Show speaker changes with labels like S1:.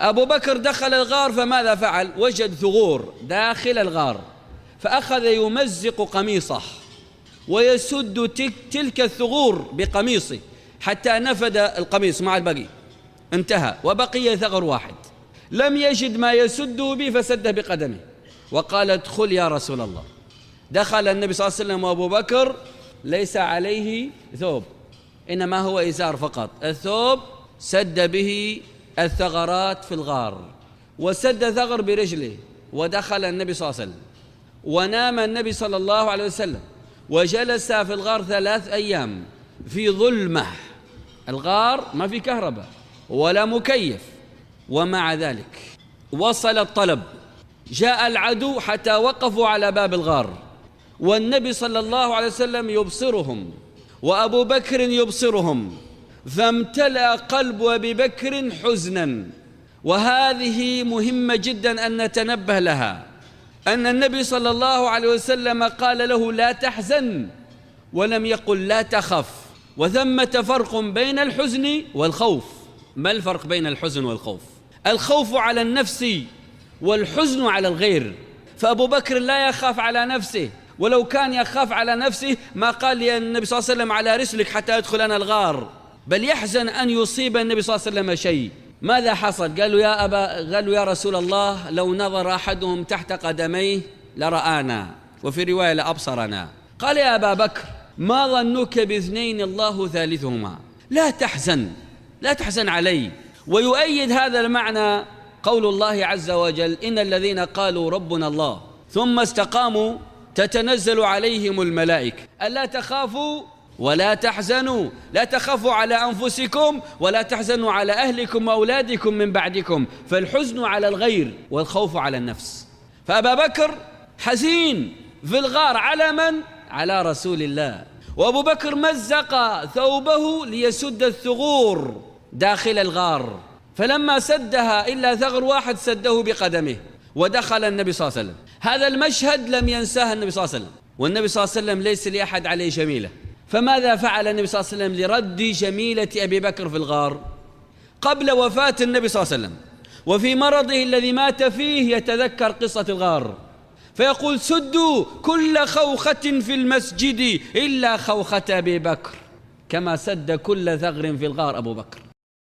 S1: أبو بكر دخل الغار، فماذا فعل؟ وجد ثغور داخل الغار، فأخذ يمزق قميصه ويسد تلك الثغور بقميصه حتى نفد القميص مع البقي، انتهى، وبقي ثغر واحد لم يجد ما يسده به فسده بقدمه، وقال: ادخل يا رسول الله. دخل النبي صلى الله عليه وسلم وأبو بكر ليس عليه ثوب، إنما هو إزار فقط، الثوب سد به الثغرات في الغار، وسد ثغر برجله، ودخل النبي صلى الله عليه وسلم، ونام النبي صلى الله عليه وسلم، وجلس في الغار 3 أيام في ظلمة. الغار ما في كهرباء ولا مكيف، ومع ذلك وصل الطلب، جاء العدو حتى وقفوا على باب الغار، والنبي صلى الله عليه وسلم يبصرهم وأبو بكر يبصرهم، فامتلأ قلب أبي بكر حزنا. وهذه مهمة جدا أن نتنبه لها، أن النبي صلى الله عليه وسلم قال له: لا تحزن، ولم يقل لا تخف. وثمة فرق بين الحزن والخوف. ما الفرق بين الحزن والخوف؟ الخوف على النفس والحزن على الغير. فأبو بكر لا يخاف على نفسه، ولو كان يخاف على نفسه ما قال لي النبي صلى الله عليه وسلم: على رسلك حتى يدخل أنا الغار، بل يحزن أن يصيب النبي صلى الله عليه وسلم شيء. ماذا حصل؟ قالوا يا رسول الله، لو نظر أحدهم تحت قدميه لرآنا، وفي رواية لأبصرنا. قال: يا أبا بكر، ما ظنك باثنين الله ثالثهما؟ لا تحزن، لا تحزن علي. ويؤيد هذا المعنى قول الله عز وجل: إن الذين قالوا ربنا الله ثم استقاموا تتنزل عليهم الملائكة ألا تخافوا ولا تحزنوا. لا تخافوا على أنفسكم ولا تحزنوا على أهلكم وأولادكم من بعدكم، فالحزن على الغير والخوف على النفس. فأبا بكر حزين في الغار على من؟ على رسول الله. وأبو بكر مزق ثوبه ليسد الثغور داخل الغار، فلما سدها إلا ثغر واحد سده بقدمه، ودخل النبي صلى الله عليه وسلم. هذا المشهد لم ينساه النبي صلى الله عليه وسلم، والنبي صلى الله عليه وسلم ليس لأحد عليه جميلة. فماذا فعل النبي صلى الله عليه وسلم لرد جميلة أبي بكر في الغار؟ قبل وفاة النبي صلى الله عليه وسلم وفي مرضه الذي مات فيه يتذكر قصة الغار، فيقول: سدوا كل خوخة في المسجد إلا خوخة أبي بكر، كما سد كل ثغر في الغار أبو بكر.